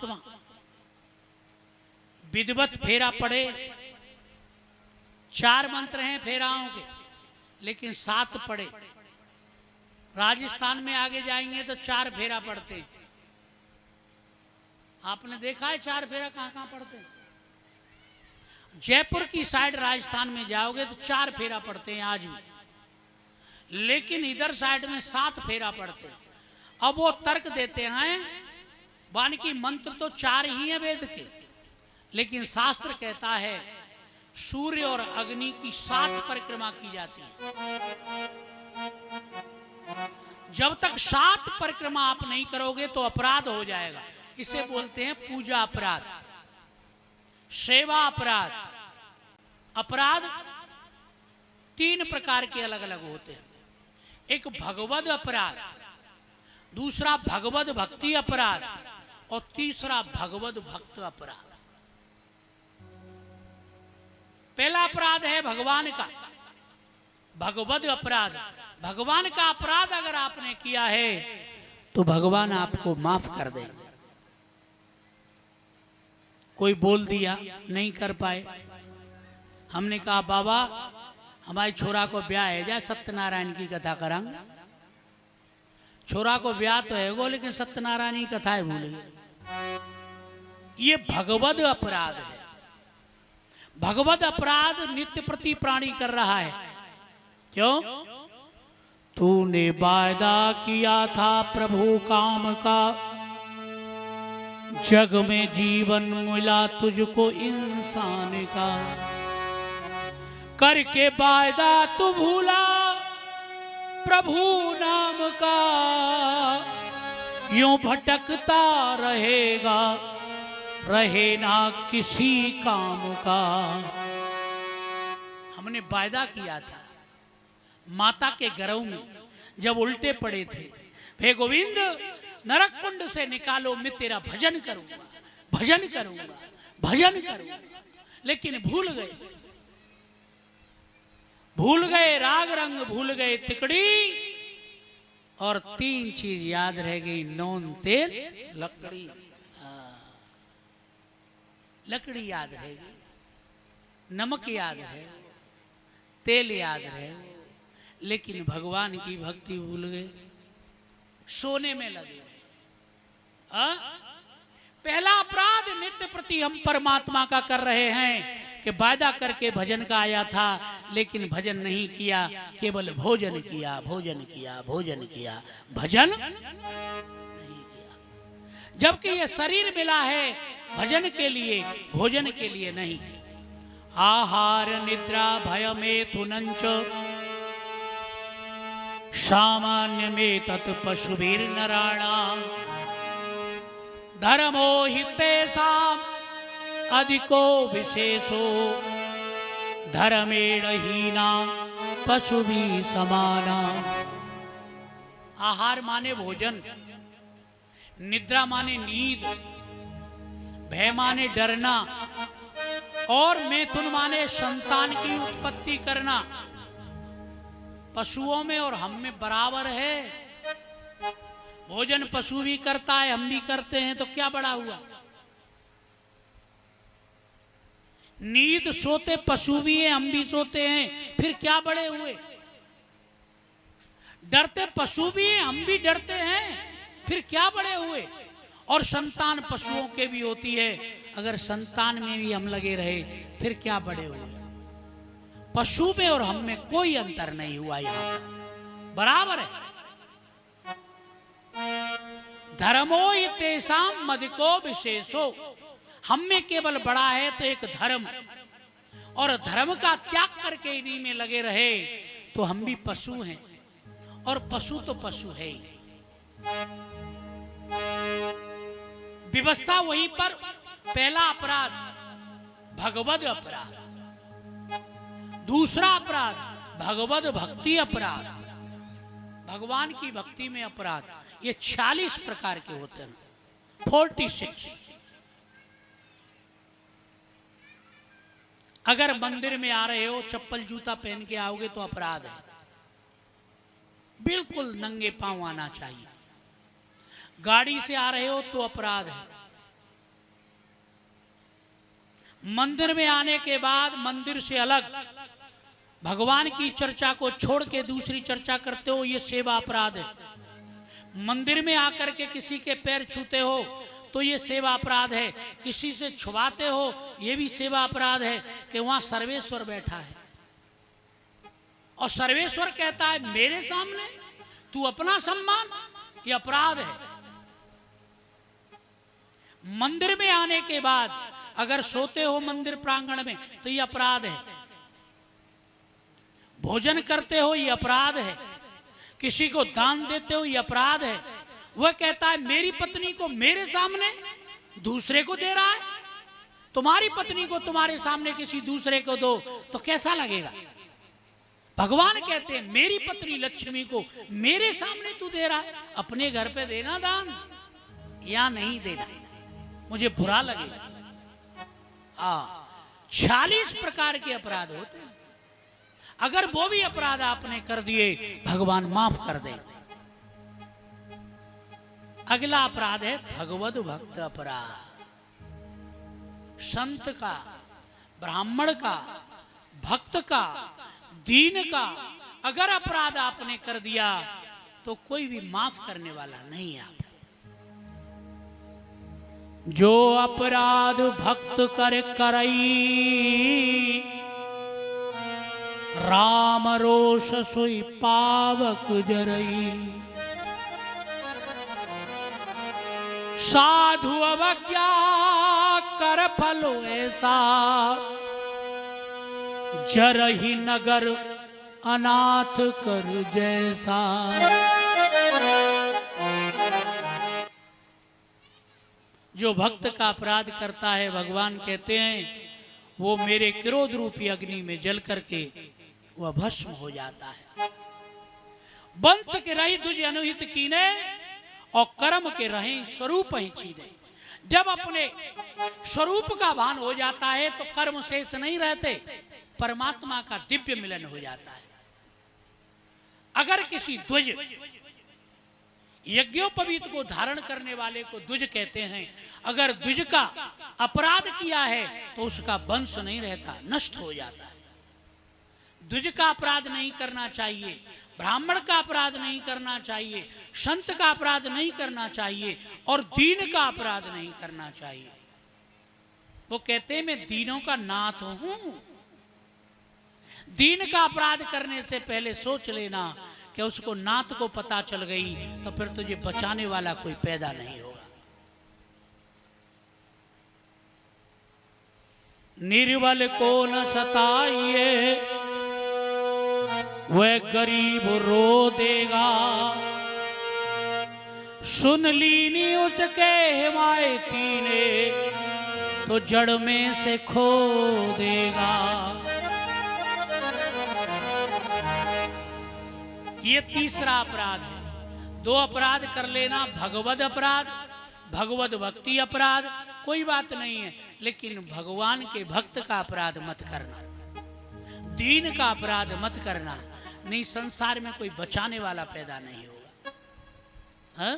परमात्मा विधिवत फेरा पड़े। 4 मंत्र हैं फेराओं के, लेकिन 7 पड़े। राजस्थान में आगे जाएंगे तो 4 फेरा पड़ते हैं। आपने देखा है 4 फेरा कहाँ कहाँ पड़ते हैं? जयपुर की साइड राजस्थान में जाओगे तो 4 फेरा पड़ते हैं आज भी, लेकिन इधर साइड में 7 फेरा पड़ते हैं। अब वो तर्क देते हैं वानिकी मंत्र तो 4 ही है वेद के, लेकिन शास्त्र कहता है सूर्य और अग्नि की 7 परिक्रमा की जाती है। जब तक 7 परिक्रमा आप नहीं करोगे तो अपराध हो जाएगा। इसे बोलते हैं पूजा अपराध, सेवा अपराध। अपराध 3 प्रकार के अलग अलग होते हैं। एक भगवद अपराध, दूसरा भगवद भक्ति अपराध और तीसरा भगवद भक्त अपराध। पहला अपराध है भगवान का, भगवद अपराध। भगवान का अपराध अगर आपने किया है तो भगवान आपको माफ कर देंगे। कोई बोल दिया, नहीं कर पाए, हमने कहा बाबा हमारे छोरा को ब्याह है जाए, सत्यनारायण की कथा करांगे। छोरा को ब्याह तो है वो, लेकिन सत्यनारायण की कथा है भूल गए। ये भगवद अपराध है। भगवद अपराध नित्य प्रति प्राणी कर रहा है। क्यों? तूने वायदा किया था प्रभु काम का, जग में जीवन मिला तुझको इंसान का। करके वायदा तू भूला प्रभु नाम का, यूं भटकता रहेगा, रहे ना किसी काम का। हमने वायदा किया था माता के गर्भ में जब उल्टे पड़े थे, हे गोविंद नरक कुंड से निकालो, मैं तेरा भजन करूंगा, भजन करूंगा, भजन करूंगा। लेकिन भूल गए, भूल गए राग रंग, भूल गए तिकड़ी, और 3 चीज याद रह गई, नून तेल लकड़ी। लकड़ी याद रहेगी, नमक याद रहे, तेल याद रहे, लेकिन भगवान की भक्ति भूल गए, सोने में लगे। पहला अपराध नित्य प्रति हम परमात्मा का कर रहे हैं कि वायदा करके भजन का आया था, लेकिन भजन नहीं किया, केवल भोजन किया, भोजन किया, भोजन किया, भजन नहीं किया। जबकि ये शरीर मिला है भजन के लिए, भोजन के लिए नहीं। आहार निद्रा भय में थुनंच सामान्य में तत् पशुभिर नराणाम, धर्मो हितेषाम अधिको विशेषो, धर्मेण हीना पशुभि समाना। आहार माने भोजन, निद्रा माने नींद, भय माने डरना, और मैथुन माने संतान की उत्पत्ति करना। पशुओं में और हम में बराबर है। भोजन पशु भी करता है, हम भी करते हैं, तो क्या बड़ा हुआ? नींद सोते पशु भी है, हम भी सोते हैं, फिर क्या बड़े हुए? डरते पशु भी हैं, हम भी डरते हैं, फिर क्या बड़े हुए? और संतान पशुओं के भी होती है, अगर संतान में भी हम लगे रहे फिर क्या बड़े हुए? पशु में और हम में कोई अंतर नहीं हुआ, यहां बराबर है। धर्मो तेषाम मदिको विशेषो, हम में केवल बड़ा है तो एक धर्म, और धर्म का त्याग करके इन्हीं में लगे रहे तो हम भी पशु हैं, और पशु तो पशु है ही। व्यवस्था वहीं पर। पहला अपराध भगवद अपराध, दूसरा अपराध भगवद भक्ति अपराध, भगवान की भक्ति में अपराध। ये 46 प्रकार के होते हैं, 46। अगर मंदिर में आ रहे हो चप्पल जूता पहन के आओगे तो अपराध है, बिल्कुल नंगे पांव आना चाहिए। गाड़ी से आ रहे हो तो अपराध है, मंदिर में आने के बाद मंदिर से अलग भगवान की चर्चा को छोड़ के दूसरी चर्चा करते हो, ये सेवा अपराध है। मंदिर में आकर के किसी के पैर छूते हो तो ये सेवा अपराध है। किसी से छुआते हो ये भी सेवा अपराध है कि वहां सर्वेश्वर बैठा है और सर्वेश्वर कहता है मेरे सामने तू अपना सम्मान, ये अपराध है। मंदिर में आने के बाद अगर सोते हो मंदिर प्रांगण में तो ये अपराध है। भोजन करते हो ये अपराध है। किसी को दान देते हो ये अपराध है। वह कहता है मेरी पत्नी को मेरे सामने दूसरे को दे रहा है, तुम्हारी पत्नी को तुम्हारे सामने किसी दूसरे को दो तो कैसा लगेगा। भगवान कहते हैं मेरी पत्नी लक्ष्मी को मेरे सामने तू दे रहा है, अपने घर पे देना दान या नहीं देना, मुझे बुरा लगेगा। 40 प्रकार के अपराध होते हैं। अगर वो भी अपराध आपने कर दिए भगवान माफ कर दे। अगला अपराध है भगवद भक्त अपराध। संत का, ब्राह्मण का, भक्त का, दीन का अगर अपराध आपने कर दिया तो कोई भी माफ करने वाला नहीं है आपको। जो अपराध भक्त कर करई, राम रोष सोई पावक जरई। साधु अवज्ञा कर फलो ऐसा, जरहि नगर अनाथ कर जैसा। जो भक्त का अपराध करता है भगवान कहते हैं वो मेरे क्रोध रूपी अग्नि में जल करके वह भस्म हो जाता है। वंश के रही दुज अनुहित कीने और कर्म के रहे स्वरूप ही चीने। जब अपने स्वरूप का भान हो जाता है तो कर्म शेष नहीं रहते, परमात्मा का दिव्य मिलन हो जाता है। अगर किसी द्विज, यज्ञोपवीत को धारण करने वाले को द्विज कहते हैं, अगर द्विज का अपराध किया है तो उसका वंश नहीं रहता, नष्ट हो जाता है। द्विज का अपराध नहीं करना चाहिए, ब्राह्मण का अपराध नहीं करना चाहिए, संत का अपराध नहीं करना चाहिए और दीन का अपराध नहीं करना चाहिए। वो कहते हैं मैं दीनों का नाथ हूं। दीन का अपराध करने से पहले सोच लेना कि उसको नाथ को पता चल गई तो फिर तुझे बचाने वाला कोई पैदा नहीं होगा। निर्बल को न सताइए, वह गरीब रो देगा। सुन लीनी उसके हिमायती ने तो जड़ में से खो देगा। ये तीसरा अपराध है। 2 अपराध कर लेना, भगवद अपराध, भगवद भक्ति अपराध कोई बात नहीं है, लेकिन भगवान के भक्त का अपराध मत करना, दीन का अपराध मत करना, नहीं संसार में कोई बचाने वाला पैदा नहीं होगा। हाँ?